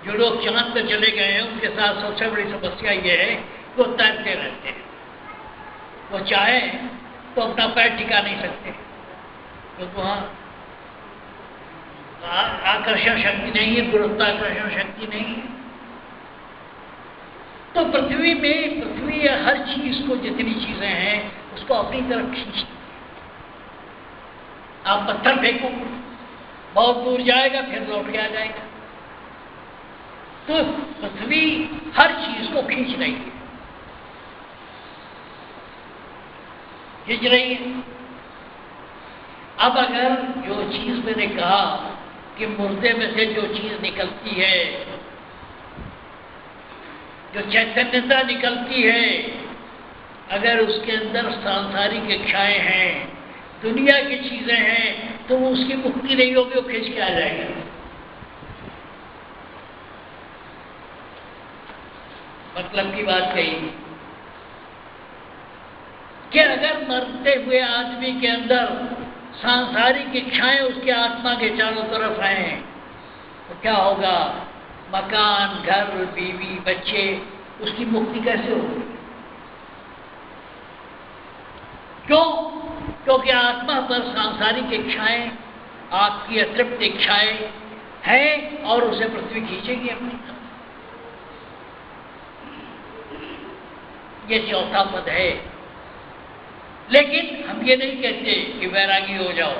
जो लोग चांद पर चले गए हैं, उनके साथ सबसे बड़ी समस्या यह है कि वो तैरते रहते हैं। वो चाहे तो अपना पैर टिका नहीं सकते, क्योंकि वहाँ आकर्षण शक्ति नहीं है, गुरुत्वाकर्षण शक्ति नहीं है। तो पृथ्वी हर चीज को, जितनी चीजें हैं, उसको अपनी तरफ खींचती है। आप पत्थर फेंको, बहुत दूर जाएगा, फिर लौट के आ जाएगा। तो पृथ्वी हर चीज को खींच रही है, अब अगर जो चीज मैंने कहा कि मुर्दे में से जो चीज निकलती है, जो चैतन्यता निकलती है, अगर उसके अंदर सांसारिक इच्छाएं हैं, दुनिया की चीजें हैं, तो वो उसकी मुक्ति नहीं होगी, वो खींच के आ जाएगा। मतलब की बात कही कि अगर मरते हुए आदमी के अंदर सांसारिक इच्छाएं उसके आत्मा के चारों तरफ हैं, तो क्या होगा? मकान, घर, बीवी, बच्चे, उसकी मुक्ति कैसे होगी? क्यों? क्योंकि आत्मा पर सांसारिक इच्छाएं, आपकी अतृप्त इच्छाएं हैं और उसे पृथ्वी खींचेगी अपनी तरफ। ये चौथा पद है। लेकिन हम ये नहीं कहते कि वैरागी हो जाओ।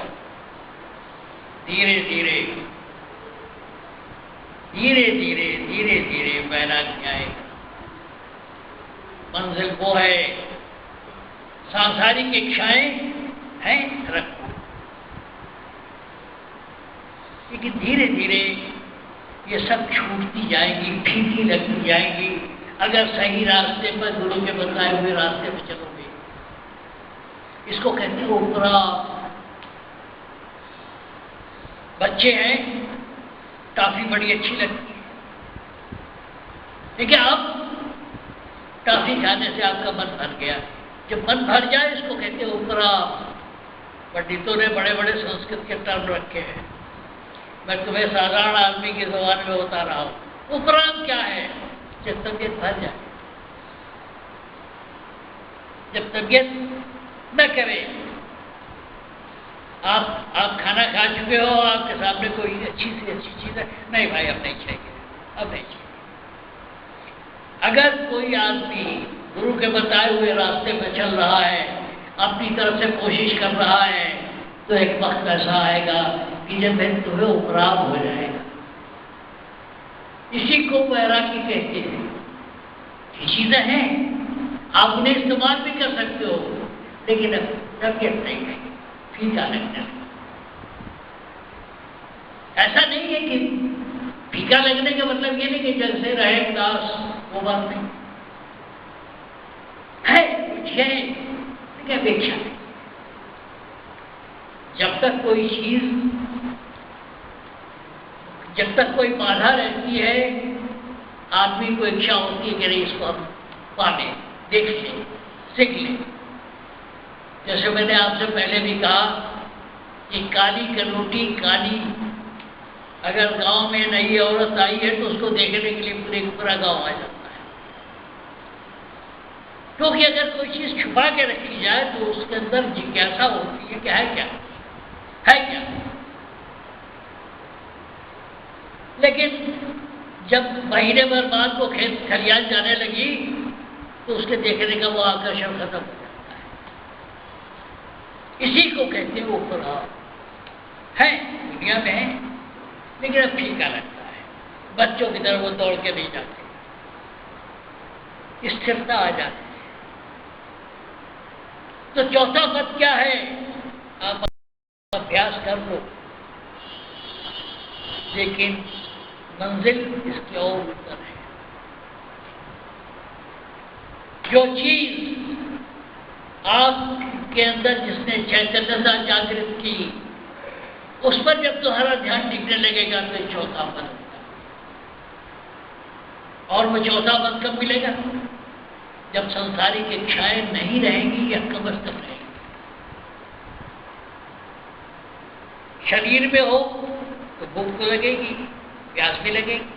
धीरे धीरे वैराग्य आएगा। मंजिल वो है, सांसारिक इच्छाएं हैं, रखो, लेकिन धीरे धीरे ये सब छूटती जाएंगी, फीकी लगती जाएंगी। अगर सही रास्ते पर, गुरु के बताए हुए रास्ते पर चलोगे। इसको कहते हैं उपरा। बच्चे हैं, टॉफी बड़ी अच्छी लगती है, लेकिन अब टॉफी खाने से आपका मन भर गया, जब मन भर जाए इसको कहते हैं उपराम। पंडितों ने बड़े बड़े संस्कृत के टर्म रखे हैं, मैं तुम्हें साधारण आदमी की ज़बान में बता रहा हूँ। उपराम क्या है? जब तबीयत भर जाए, जब तबीयत न करे, आप खाना खा चुके हो, आपके सामने कोई अच्छी से अच्छी चीज़ है, नहीं भाई अब नहीं चाहिए, अब नहीं चाहिए। अगर कोई आदमी गुरु के बताए हुए रास्ते पर चल रहा है, अपनी तरफ से कोशिश कर रहा है, तो एक वक्त ऐसा आएगा कि जब फिर तुम्हें उपराम हो जाएगा। इसी को वैरागी कहते हैं। ये चीजें हैं, आप उन्हें इस्तेमाल भी कर सकते हो, लेकिन अब तबीयत नहीं है, फीका लगने लगे। ऐसा नहीं है कि फीका लगने का मतलब ये नहीं कि जैसे रहे उदास, वो बात नहीं है। कुछ है लेकिन अपेक्षा नहीं। जब तक कोई चीज, जब तक कोई बाधा रहती है, आदमी को इच्छा होती है कि नहीं इसको हम पाले, देख लें, सीख लें। जैसे मैंने आपसे पहले भी कहा कि काली कनोटी काली, अगर गांव में नई औरत आई है तो उसको देखने के लिए पूरा गांव आ जाता है। क्योंकि अगर कोई चीज छुपा के रखी जाए तो उसके अंदर जिज्ञासा होती है कि है क्या, है क्या। लेकिन जब महीने भर बाद वो खेत खलियान जाने लगी तो उसके देखने का वो आकर्षण खत्म हो जाता है। इसी को कहते हैं वो उपराम है, दुनिया में है, लेकिन अब फीका लगता है। बच्चों की तरह वो दौड़ के नहीं जाते, स्थिरता आ जाती है। तो चौथा पद क्या है? आप अभ्यास कर लो, लेकिन मंजिल इसके और ऊपर है। जो चीज आपके अंदर जिसने चैतन्यता जागृत की, उस पर जब तुम्हारा ध्यान टिकने लगेगा तो चौथा पद होगा। और वो चौथा पद कब मिलेगा? जब संसारिक इच्छाएं नहीं रहेंगी या कम तक रहेंगी। शरीर में हो तो भूख तो लगेगी, प्यास भी लगेगी,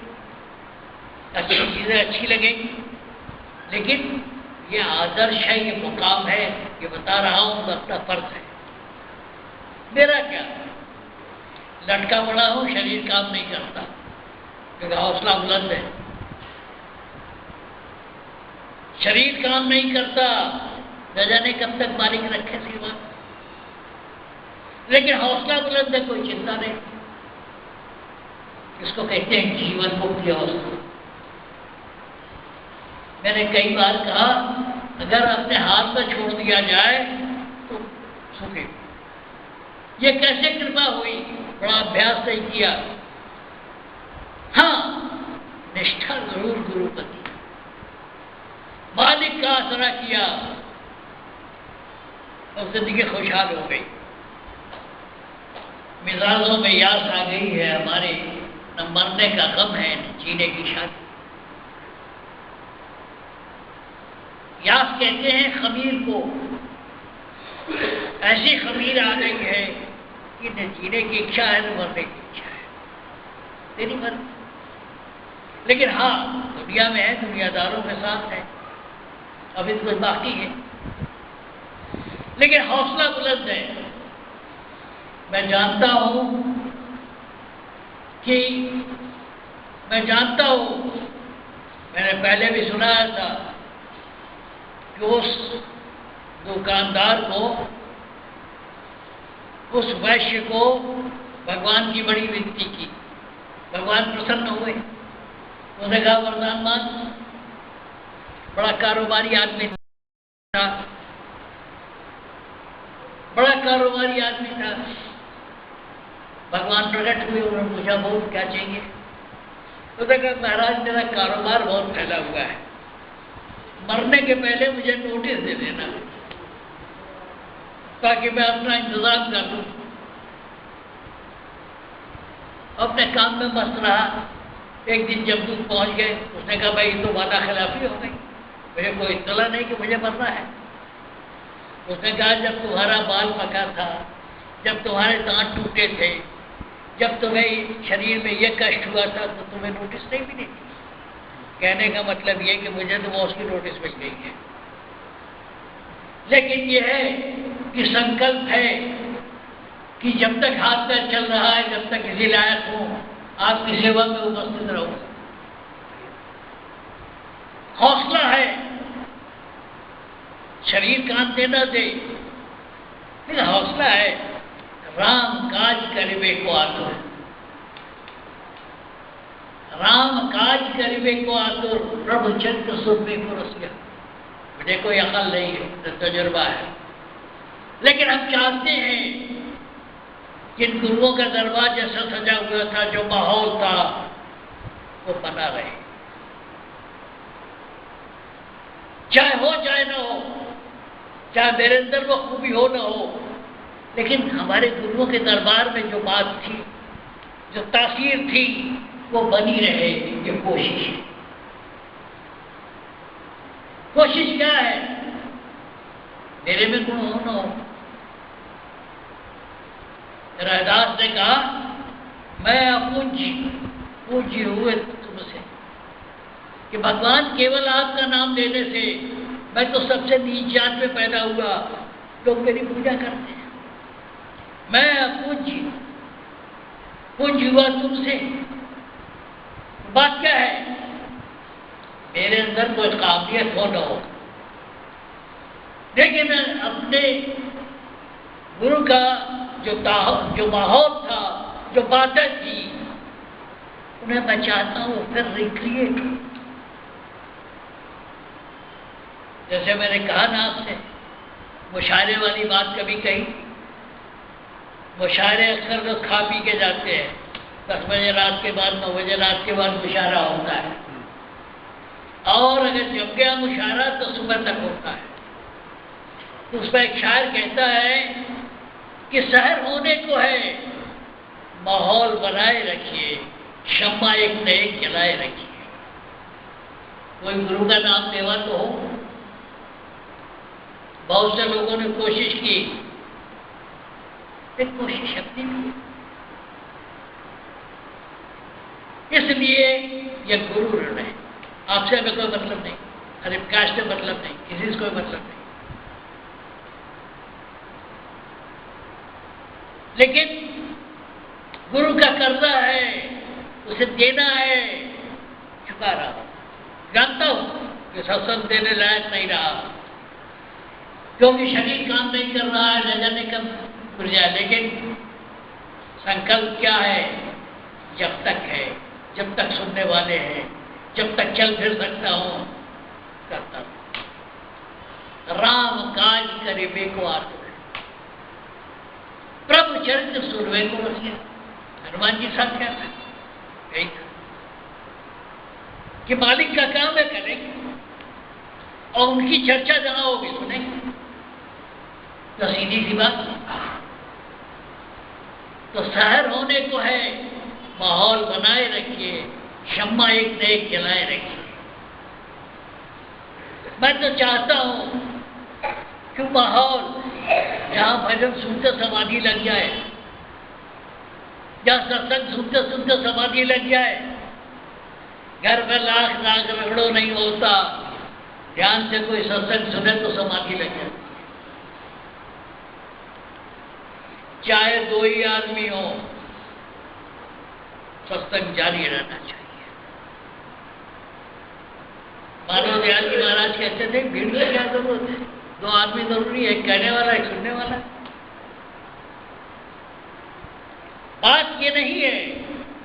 अच्छी चीजें अच्छी लगेंगी, लेकिन ये आदर्श है, ये मुकाम है, ये बता रहा हूं, अपना फर्ज है। मेरा क्या, लटका पड़ा हूं, शरीर काम नहीं करता क्योंकि हौसला बुलंद है। शरीर काम नहीं करता, न जाने कब तक मालिक रखे सिवा, लेकिन हौसला बुलंद है, कोई चिंता नहीं। इसको कहते हैं जीवन मुक्ति अवस्था। मैंने कई बार कहा, अगर अपने हाथ में छोड़ दिया जाए तो सुखे। ये कैसे कृपा हुई? बड़ा अभ्यास नहीं किया। हाँ, निष्ठा जरूर गुरुपति, मालिक का आसरा किया और जिंदगी खुशहाल हो गई। मिजाजों में यास आ गई है हमारे, न मरने का गम है न जीने की शादी। यास कहते हैं खमीर को, ऐसी खमीर आ गई है कि न जीने की इच्छा है न मरने की इच्छा है, तेरी मर्जी। लेकिन हाँ, दुनिया में है, दुनियादारों के साथ है, अभी तो बाकी है, लेकिन हौसला बुलंद है। मैं जानता हूं कि मैंने पहले भी सुनाया था कि उस दुकानदार को, उस वैश्य को भगवान की बड़ी विनती की, भगवान प्रसन्न हुए। उसने कहा वरदान मांग। बड़ा कारोबारी आदमी था, बड़ा कारोबारी आदमी था। भगवान प्रकट हुए, उन्होंने पूछा बहुत क्या चाहिए? उसने कहा महाराज मेरा कारोबार बहुत फैला हुआ है, मरने के पहले मुझे नोटिस दे देना ताकि मैं अपना इंतजाम कर लूं। अपने काम में मस्त रहा। एक दिन जब दूध पहुंच गए, उसने कहा भाई तो वादा खिलाफी हो गई, मुझे कोई इत्तला नहीं कि मुझे मरना है। उसने कहा जब तुम्हारा बाल पका था, जब तुम्हारे दांत टूटे थे, जब तुम्हें शरीर में ये कष्ट हुआ था तो तुम्हें नोटिस नहीं मिली थी। कहने का मतलब ये कि मुझे तो मौत की नोटिस मिल गई है, लेकिन ये है कि संकल्प है कि जब तक हाथ पैर चल रहा है, जब तक किसी लायक हूं, आपकी सेवा में उपस्थित रहूं। हौसला है, शरीर काम देना दे, लेकिन हौसला है। राम काज करिबे को आतुर, राम काज करिबे को आतुर, प्रभु चंद्र सुनबे को रसिया। मुझे कोई अकल नहीं है, तजुर्बा है, लेकिन हम चाहते हैं कि इन गुरुओं का दरबार जैसा सजा हुआ था, जो माहौल था, वो बना रहे, चाहे हो चाहे ना हो, चाहे मेरे अंदर वो खूबी हो ना हो, लेकिन हमारे गुरुओं के दरबार में जो बात थी, जो तासीर थी, वो बनी रहे। ये कोशिश है। कोशिश क्या है? मेरे में गुण हो ना हो। रैदास ने कहा मैं पूज्य हुए तुमसे, कि भगवान केवल आपका नाम लेने से मैं तो सबसे नीच जात में पैदा हुआ, लोग मेरी पूजा करते हैं। मैं पूज्य हुआ तुमसे। बात क्या है? मेरे अंदर कोई काबिलियत हो न हो, लेकिन अपने गुरु का जो माहौल था, जो बातें थी, उन्हें मैं चाहता हूं फिर रिक्रिएट। जैसे मैंने कहा ना आपसे, मुशायरे वाली बात कभी कही। मुशायरे अक्सर लोग खा पी के जाते हैं, 10 बजे रात के बाद, 9 बजे रात के बाद मुशायरा होता है, और अगर जम गया मुशायरा तो सुबह तक होता है। तो उसमें एक शायर कहता है कि शहर होने को है, माहौल बनाए रखिए, शम्मा एक न एक जलाए रखिए। कोई गुरु का नाम लेवा तो हो। बहुत से लोगों ने कोशिश की, एक कोशिश अपनी की। इसलिए यह गुरु ऋण है। आपसे हमें कोई मतलब नहीं, अरे काश से मतलब नहीं, किसी से कोई मतलब नहीं, लेकिन गुरु का कर्जा है, उसे देना है, चुका रहा। जानता हूं कि सत्संग देने लायक नहीं रहा, क्योंकि शरीर काम नहीं कर रहा है, नजर नहीं कर जाए, लेकिन संकल्प क्या है? जब तक है, जब तक सुनने वाले हैं, जब तक चल फिर सकता हूं, करता हूं। राम काज करिबे को आतुर, प्रभु चरित्र सुनवे को रसिया। हनुमान जी साथ क्या था? यही था कि मालिक का काम है, करेंगे, और उनकी चर्चा जहां होगी सुनेंगे। तो सीधी सी बात, तो शहर होने को है, माहौल बनाए रखिए, शम्मा एक न एक जलाए रखिए। मैं तो चाहता हूं कि माहौल जहां भजन सुनते समाधि लग जाए, जहां सत्संग सुनते सुनते समाधि लग जाए, घर में लाख लाख रगड़ो नहीं होता, ध्यान से कोई सत्संग सुने तो समाधि लग जाए। चाहे 2 ही आदमी हो, सत्संग जारी रहना चाहिए। मानव दयाल जी महाराज कहते थे भीड़ की क्या जरूरत है, 2 आदमी जरूरी है, एक कहने वाला एक सुनने वाला। बात ये नहीं है,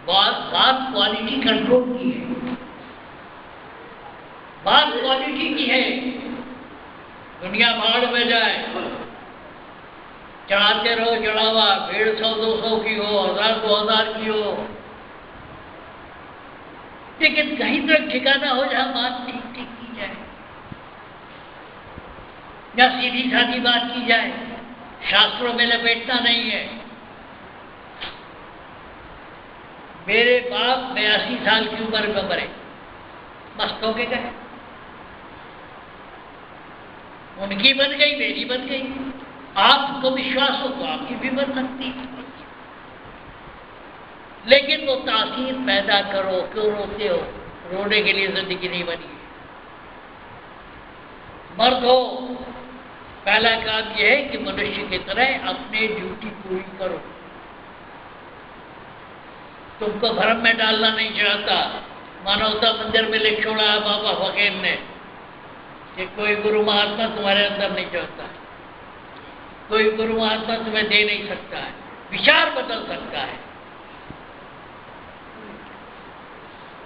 बात क्वालिटी कंट्रोल की है, बात क्वालिटी की है। दुनिया भाड़ में जाए, चढ़ाते रहो चढ़ावा, 150-200 की हो, 1000-2000 की हो, लेकिन कहीं तक ठिकाना हो जहां बात ठीक ठीक की जाए, या सीधी साधी बात की जाए, शास्त्रों में लपेटना नहीं है। मेरे बाप 82 साल की उम्र में मरे, मस्त होके गए। उनकी बन गई, मेरी बन गई। आपको विश्वास हो तो आपकी भी बन सकती है, लेकिन वो तासीर पैदा करो। क्यों रोते हो? रोने के लिए जिंदगी नहीं बनी। मर्द हो, पहला काम यह है कि मनुष्य की तरह अपनी ड्यूटी पूरी करो। तुमको भ्रम में डालना नहीं चाहता। मानवता मंदिर में लिख छोड़ा है बाबा फकीर ने कि कोई गुरु महात्मा तुम्हारे अंदर नहीं चाहता, कोई गुरु महात्मा तुम्हें दे नहीं सकता है, विचार बदल सकता है,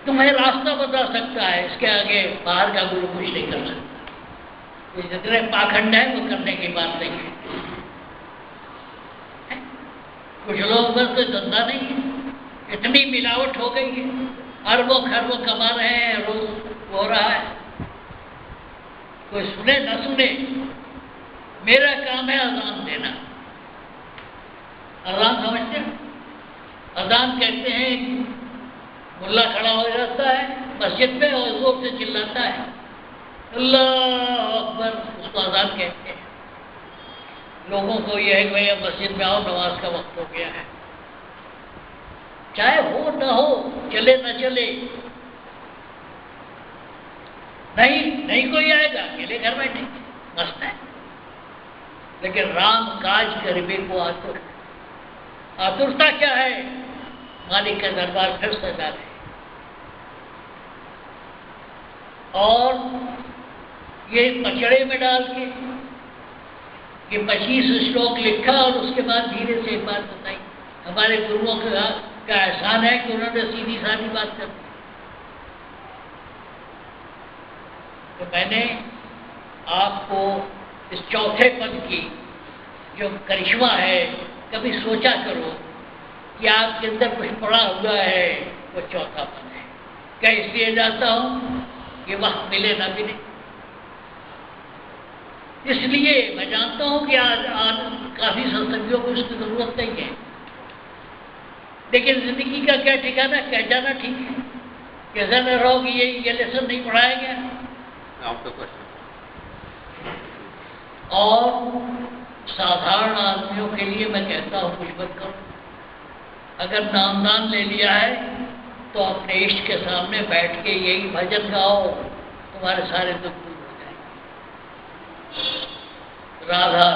तुम्हें रास्ता बता सकता है, इसके आगे बाहर का गुरु कुछ नहीं कर सकता। जितने पाखंड है वो करने की बात नहीं है। कुछ लोग बस तो धंधा नहीं है, इतनी मिलावट हो गई है, अरबों खरबों कमा रहे हैं, रोज हो रहा है। कोई सुने न सुने, मेरा काम है अजान देना। अजान समझते हैं? अजान कहते हैं मुल्ला खड़ा हो जाता है मस्जिद में और जोर से चिल्लाता है अल्लाह अकबर, उसको अजान कहते हैं। लोगों को यह है कि भैया मस्जिद में आओ, नमाज का वक्त हो गया है। चाहे हो न हो, चले न चले, नहीं कोई आएगा, अकेले घर बैठे मस्त है। लेकिन राम काज करीबी को आतुर, आतुरता क्या है? मालिक का दरबार फिर सजा दे। और ये पचड़े में डाल के ये 25 श्लोक लिखा और उसके बाद धीरे से एक बात बताई। हमारे गुरुओं का एहसान है कि उन्होंने सीधी साधी बात कर दी। तो मैंने आपको इस चौथे पद की जो करिश्मा है, कभी सोचा करो कि आपके अंदर कुछ पड़ा हुआ है, वो चौथा पद है। क्या इसलिए जाता हूं कि वक्त मिले ना मिले, इसलिए मैं जानता हूं कि आज काफी सत्संगियों को इसकी जरूरत नहीं है, लेकिन जिंदगी का क्या ठिकाना, कह जाना ठीक है। कैसा न रहो कि ये लेसन नहीं पढ़ाया गया। आपका क्वेश्चन। और साधारण आदमियों के लिए मैं कहता हूं कुछ मत करो। अगर नामदान ले लिया है तो अपने इष्ट के सामने बैठ के यही भजन गाओ, तुम्हारे सारे दुख दूर हो जाएंगे। राधा